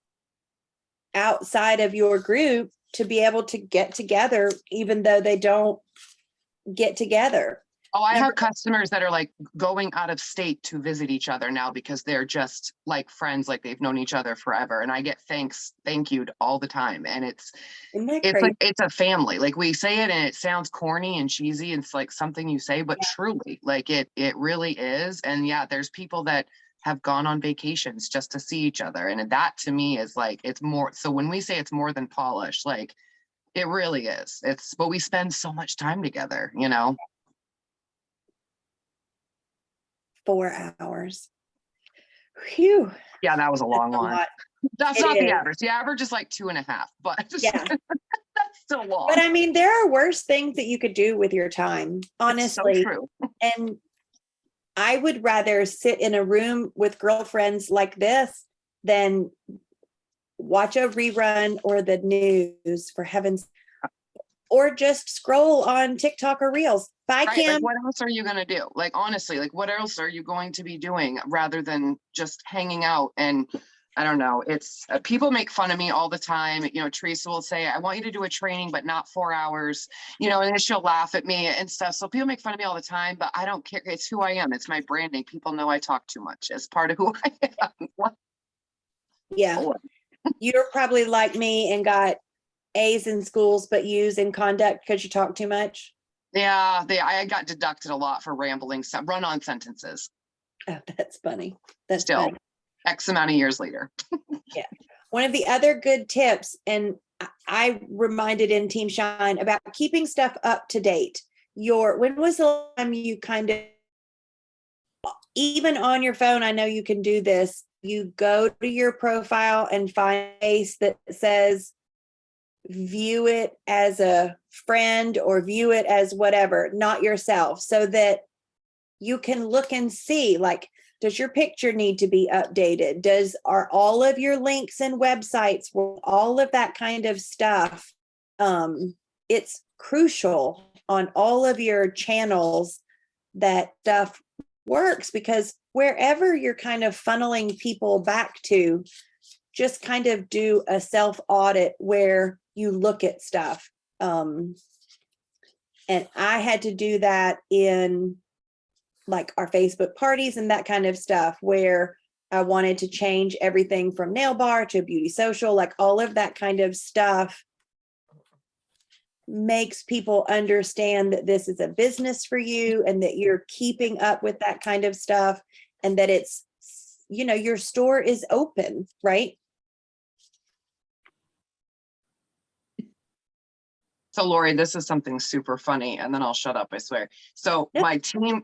outside of your group to be able to get together, even though they don't get together. Oh, I have customers that are like going out of state to visit each other now because they're just like friends, like they've known each other forever. And I get thank you all the time. And it's crazy? like, it's a family. Like we say it and it sounds corny and cheesy. It's like something you say, but truly like it really is. And yeah, there's people that have gone on vacations just to see each other. And that to me is like, it's more. So when we say it's more than polish, like it really is. But we spend so much time together, you know? 4 hours. Phew. Yeah, that was a long That's a one. lot. That's It not the is. average. The average is like 2.5, but Yeah. that's still long. But I mean, there are worse things that you could do with your time, honestly. So true. And I would rather sit in a room with girlfriends like this than watch a rerun or the news, for heaven's, or just scroll on TikTok or Reels. Bye, Right, Kim. like what else are you gonna do? Like honestly, like what else are you going to be doing rather than just hanging out? And I don't know, it's people make fun of me all the time. You know, Teresa will say, I want you to do a training, but not 4 hours, you know, and then she'll laugh at me and stuff. So people make fun of me all the time, but I don't care. It's who I am. It's my branding. People know I talk too much as part of who I am. Yeah. You're probably like me and got A's in schools, but U's in conduct because you talk too much. Yeah, I got deducted a lot for rambling, run-on sentences. Oh, that's funny. That's Still, funny. X amount of years later. Yeah. One of the other good tips, and I reminded in Team Shine about keeping stuff up to date. When was the last time you kind of, even on your phone, I know you can do this. You go to your profile and find a space that says, view it as a friend or view it as whatever, not yourself, so that you can look and see, like, does your picture need to be updated? Are all of your links and websites, all of that kind of stuff? It's crucial on all of your channels that stuff works, because wherever you're kind of funneling people back to, just kind of do a self audit where you look at stuff. And I had to do that in like our Facebook parties and that kind of stuff, where I wanted to change everything from nail bar to beauty social, like all of that kind of stuff makes people understand that this is a business for you and that you're keeping up with that kind of stuff, and that it's, you know, your store is open, right? So Lori, this is something super funny, and then I'll shut up, I swear. So Yep.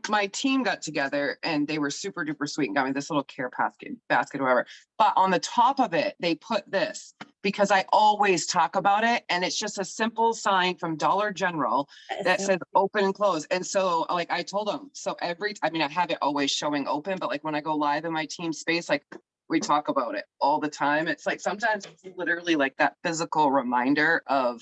my team got together and they were super duper sweet and got me this little care basket, whatever. But on the top of it, they put this, because I always talk about it, and it's just a simple sign from Dollar General that says open and close. And so like I told them, so I have it always showing open, but like when I go live in my team space, like we talk about it all the time. It's like sometimes it's literally like that physical reminder of,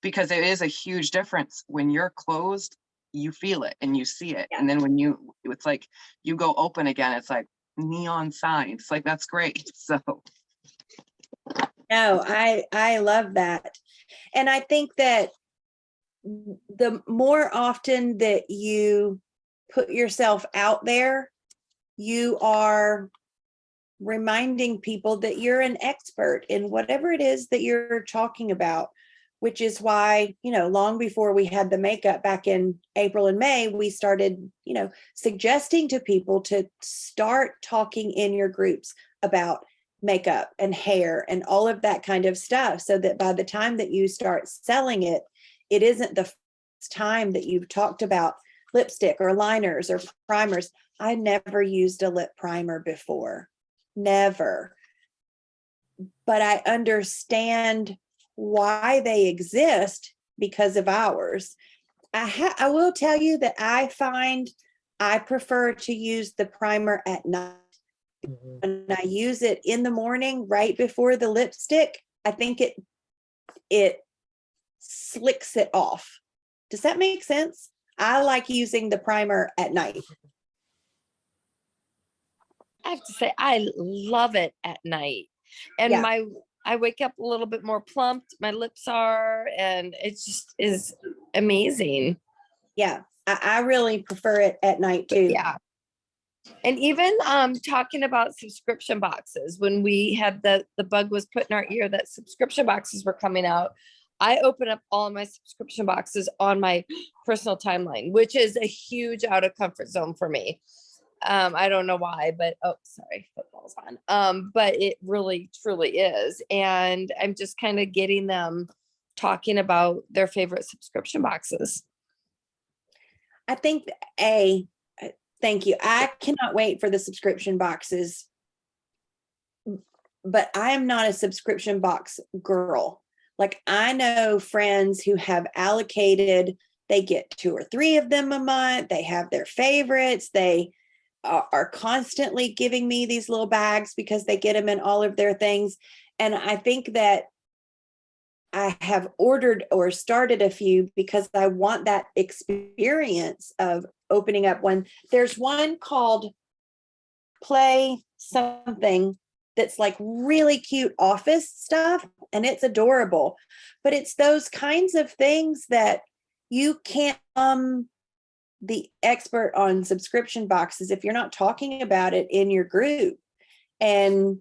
because it is a huge difference when you're closed, you feel it and you see it. Yeah. And then when it's like you go open again, it's like neon signs. Like that's great. So no, I love that. And I think that the more often that you put yourself out there, you are reminding people that you're an expert in whatever it is that you're talking about. which is why, long before we had the makeup back in April and May, we started, suggesting to people to start talking in your groups about makeup and hair and all of that kind of stuff, so that by the time that you start selling it, it isn't the first time that you've talked about lipstick or liners or primers. I never used a lip primer before, never. But I understand why they exist because of ours. I will tell you that I find I prefer to use the primer at night. When I use it in the morning, right before the lipstick, I think it slicks it off. Does that make sense? I like using the primer at night. I have to say, I love it at night. And Yeah. I wake up a little bit more plumped. My lips are, and it just is amazing. Yeah. I really prefer it at night too. Yeah. And even talking about subscription boxes, when we had the bug was put in our ear that subscription boxes were coming out, I open up all my subscription boxes on my personal timeline, which is a huge out of comfort zone for me. I don't know why, but sorry, football's on. But it really truly is. And I'm just kind of getting them talking about their favorite subscription boxes. I think thank you. I cannot wait for the subscription boxes, but I am not a subscription box girl. Like, I know friends who have allocated, they get 2 or 3 of them a month. They have their favorites. They are constantly giving me these little bags because they get them in all of their things. And I think that I have ordered or started a few because I want that experience of opening up one. There's one called Play Something that's like really cute office stuff, and it's adorable. But it's those kinds of things that you can't the expert on subscription boxes if you're not talking about it in your group. And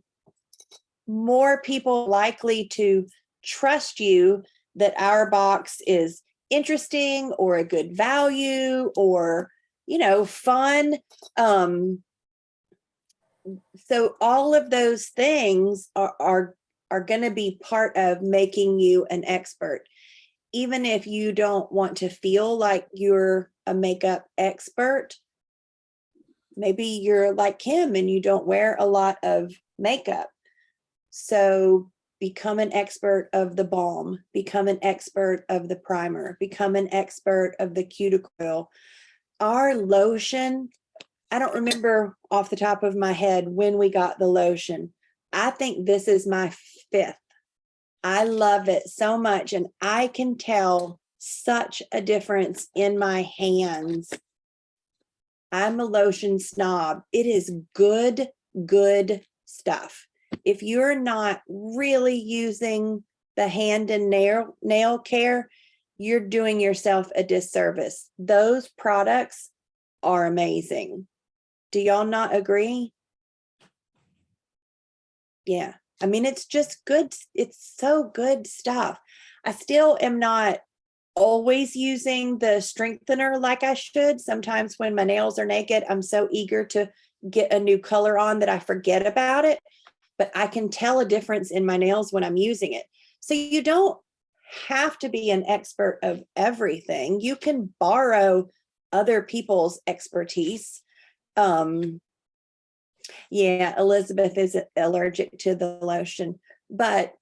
more people likely to trust you that our box is interesting or a good value or, fun. So all of those things are going to be part of making you an expert. Even if you don't want to feel like you're a makeup expert, maybe you're like Kim and you don't wear a lot of makeup. So become an expert of the balm, become an expert of the primer, become an expert of the cuticle oil. Our lotion, I don't remember off the top of my head when we got the lotion. I think this is my 5th. I love it so much, and I can tell such a difference in my hands. I'm a lotion snob. It is good stuff. If you're not really using the hand and nail care, you're doing yourself a disservice. Those products are amazing. Do y'all not agree? Yeah. I mean, it's just good. It's so good stuff. I still am not always using the strengthener like I should. Sometimes when my nails are naked, I'm so eager to get a new color on that I forget about it. But I can tell a difference in my nails when I'm using it. So you don't have to be an expert of everything. You can borrow other people's expertise. Yeah, Elizabeth is allergic to the lotion, but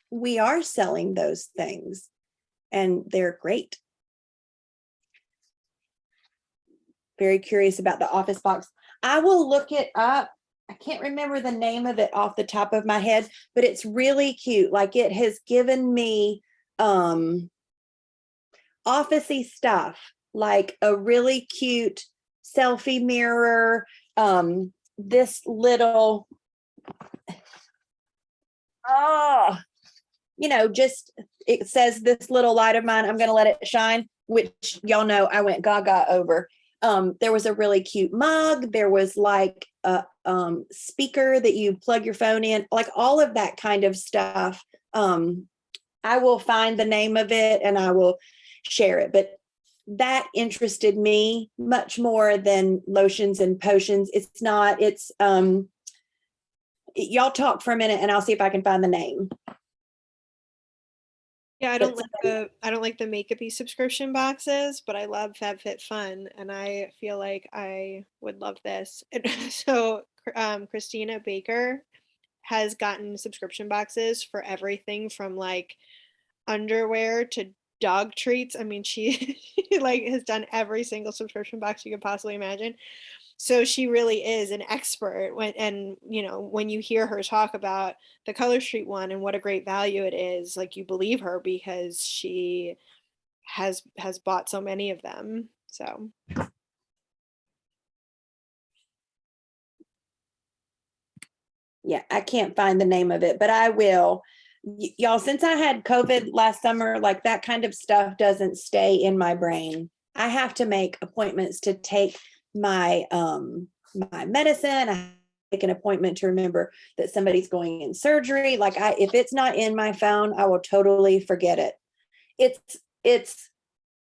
we are selling those things and they're great. Very curious about the office box. I will look it up. I can't remember the name of it off the top of my head, but it's really cute. Like, it has given me officey stuff, like a really cute selfie mirror, this little, just, it says this little light of mine, I'm going to let it shine, which y'all know I went gaga over. There was a really cute mug. There was like a speaker that you plug your phone in, like all of that kind of stuff. I will find the name of it and I will share it. But that interested me much more than lotions and potions. It's not, it's, y'all talk for a minute and I'll see if I can find the name. Yeah, I But don't like the Make-A-Bee subscription boxes, but I love FabFitFun, and I feel like I would love this. And so Christina Baker has gotten subscription boxes for everything from like underwear to dog treats. I mean, she like has done every single subscription box you could possibly imagine. So she really is an expert when, and you know, when you hear her talk about the Color Street one and what a great value it is, like you believe her because she has bought so many of them. So yeah, I can't find the name of it, but I will. Y'all, since I had COVID last summer, like that kind of stuff doesn't stay in my brain. I have to make appointments to take my my medicine. I make an appointment to remember that somebody's going in surgery. Like if it's not in my phone, I will totally forget it. It's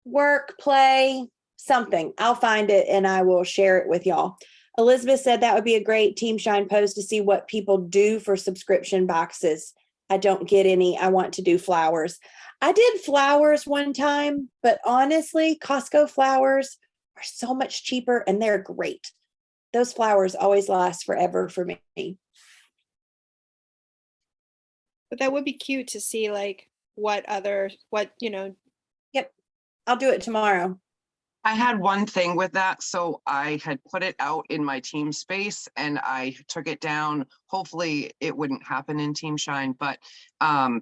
work, play, something. I'll find it and I will share it with y'all. Elizabeth said that would be a great teamSHINE post to see what people do for subscription boxes. I don't get any. I want to do flowers. I did flowers one time, but honestly, Costco flowers are so much cheaper and they're great. Those flowers always last forever for me. but that would be cute to see like what, you know. Yep. I'll do it tomorrow. I had one thing with that. So I had put it out in my team space and I took it down. Hopefully it wouldn't happen in teamSHINE, but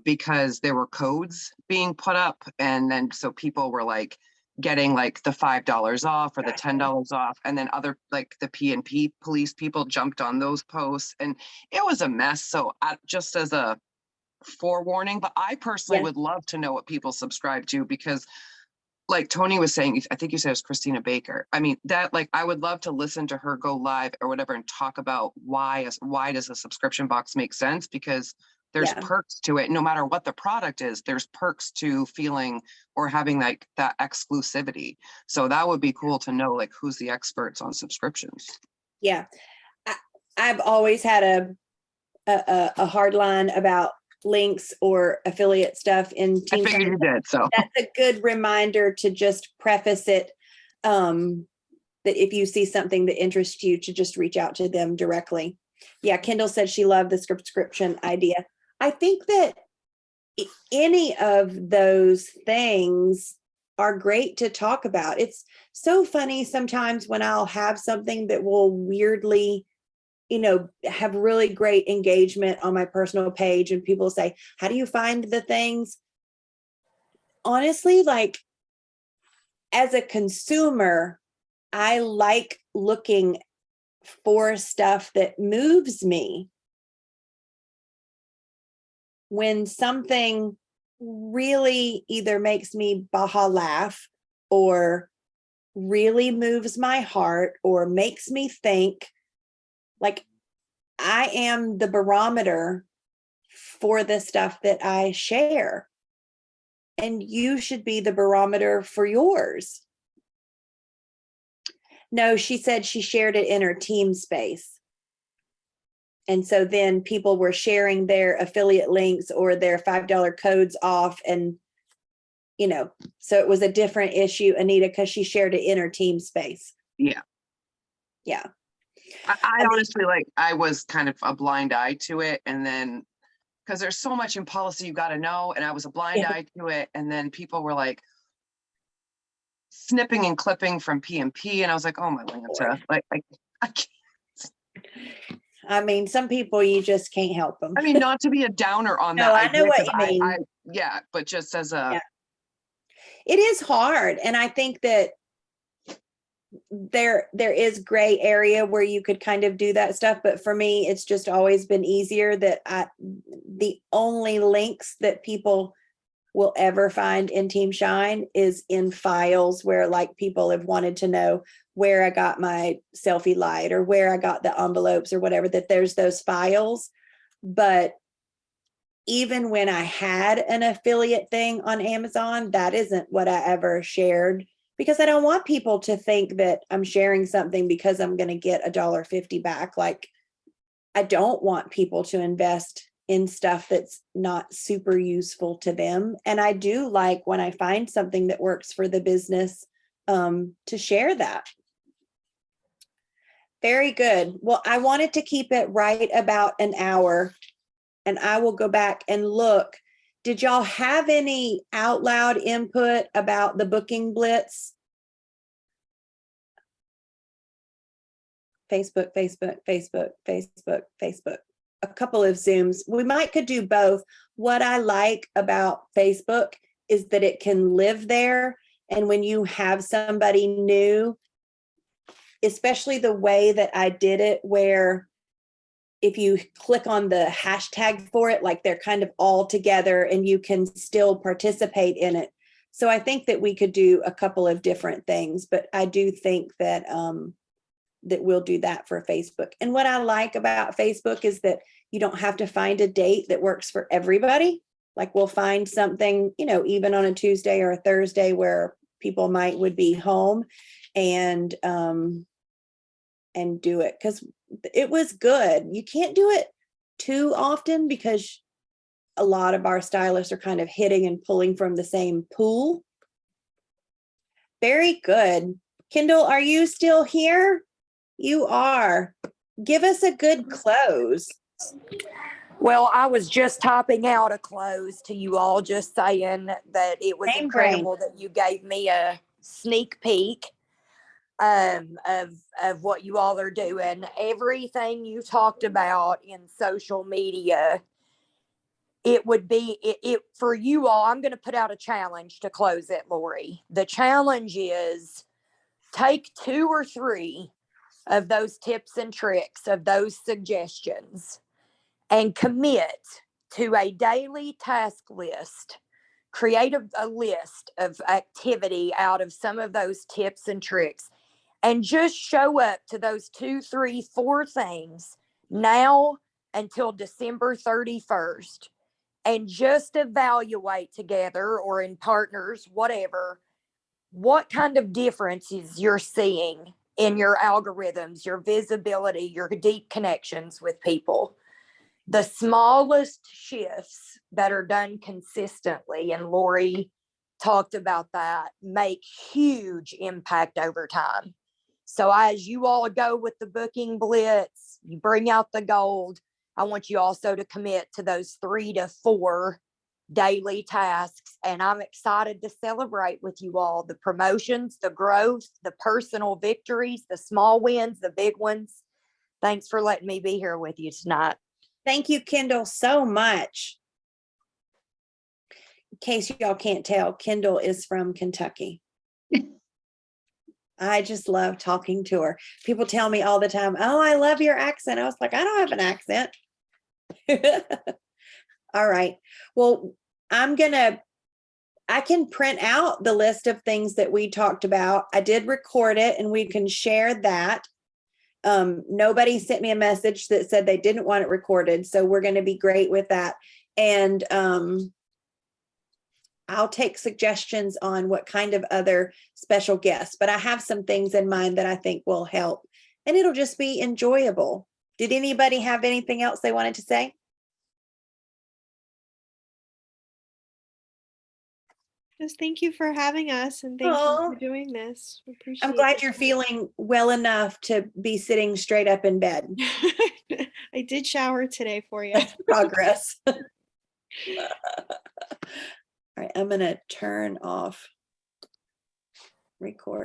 because there were codes being put up, and then so people were like getting like the $5 off or the $10 off, and then other like the P&P police people jumped on those posts and it was a mess. So just as a forewarning, but I personally would love to know what people subscribe to, because like Tony was saying, I think you said it was Christina Baker. I mean, that like, I would love to listen to her go live or whatever and talk about why does a subscription box make sense? Because there's perks to it. No matter what the product is, there's perks to feeling or having like that exclusivity. So that would be cool to know like who's the experts on subscriptions. Yeah. I've always had a hard line about links or affiliate stuff in I figured you did, so that's a good reminder to just preface it, that if you see something that interests you, to just reach out to them directly. Yeah, Kendall said she loved the subscription idea. I think that any of those things are great to talk about. It's so funny sometimes when I'll have something that will weirdly, you know, have really great engagement on my personal page and people say, how do you find the things? Honestly, like as a consumer, I like looking for stuff that moves me. When something really either makes me baha laugh or really moves my heart or makes me think, like I am the barometer for the stuff that I share. And you should be the barometer for yours. No, she said she shared it in her team space. And so then people were sharing their affiliate links or their $5 codes off. And, you know, so it was a different issue, Anita, because she shared it in her team space. Yeah. Yeah. I honestly, like, I was kind of a blind eye to it. And then, because there's so much in policy you got to know. And I was a blind eye to it. And then people were like snipping and clipping from P&P. And I was like, oh my Lanta, like, I can't. I mean, some people you just can't help them. I mean, not to be a downer on No, that. I know what you mean. Yeah, but just as a. Yeah. It is hard. And I think that there is gray area where you could kind of do that stuff. But for me, it's just always been easier that the only links that people will ever find in teamSHINE is in files where like people have wanted to know where I got my selfie light or where I got the envelopes or whatever, that there's those files. But even when I had an affiliate thing on Amazon, that isn't what I ever shared, because I don't want people to think that I'm sharing something because I'm going to get $1.50 back. Like, I don't want people to invest in stuff that's not super useful to them. And I do like when I find something that works for the business, to share that. Very good. Well, I wanted to keep it right about an hour, and I will go back and look. Did y'all have any out loud input about the booking blitz? Facebook, Facebook, Facebook, Facebook, Facebook. A couple of Zooms. We might could do both. What I like about Facebook is that it can live there. And when you have somebody new, especially the way that I did it, where if you click on the hashtag for it, like they're kind of all together and you can still participate in it. So I think that we could do a couple of different things, but I do think that that we'll do that for Facebook. And what I like about Facebook is that you don't have to find a date that works for everybody. Like, we'll find something, you know, even on a Tuesday or a Thursday where people would be home, and do it, because it was good. You can't do it too often because a lot of our stylists are kind of hitting and pulling from the same pool. Very good. Kindle, are you still here? You are. Give us a good close. Well, I was just typing out a close to you all, just saying that it was Same brain. incredible that you gave me a sneak peek of what you all are doing. Everything you talked about in social media, it would be it for you all. I'm going to put out a challenge to close it, Lori. The challenge is take 2 or 3 of those tips and tricks, of those suggestions, and commit to a daily task list. Create a list of activity out of some of those tips and tricks, and just show up to those 2, 3, 4 things now until December 31st, and just evaluate together or in partners, whatever, what kind of differences you're seeing in your algorithms, your visibility, your deep connections with people. The smallest shifts that are done consistently, and Lori talked about that, make huge impact over time. So as you all go with the booking blitz, you bring out the gold, I want you also to commit to those 3 to 4 daily tasks. And I'm excited to celebrate with you all the promotions, the growth, the personal victories, the small wins, the big ones. Thanks for letting me be here with you tonight. Thank you, Kindle, so much. In case y'all can't tell, Kindle is from Kentucky. I just love talking to her. People tell me all the time, oh, I love your accent. I was like, I don't have an accent. All right. Well, I can print out the list of things that we talked about. I did record it and we can share that. Nobody sent me a message that said they didn't want it recorded. So we're going to be great with that. And I'll take suggestions on what kind of other special guests, but I have some things in mind that I think will help, and it'll just be enjoyable. Did anybody have anything else they wanted to say? Just thank you for having us, and thank you for doing this. We appreciate I'm glad you're feeling well enough to be sitting straight up in bed. I did shower today for you. That's progress. All right, I'm going to turn off record.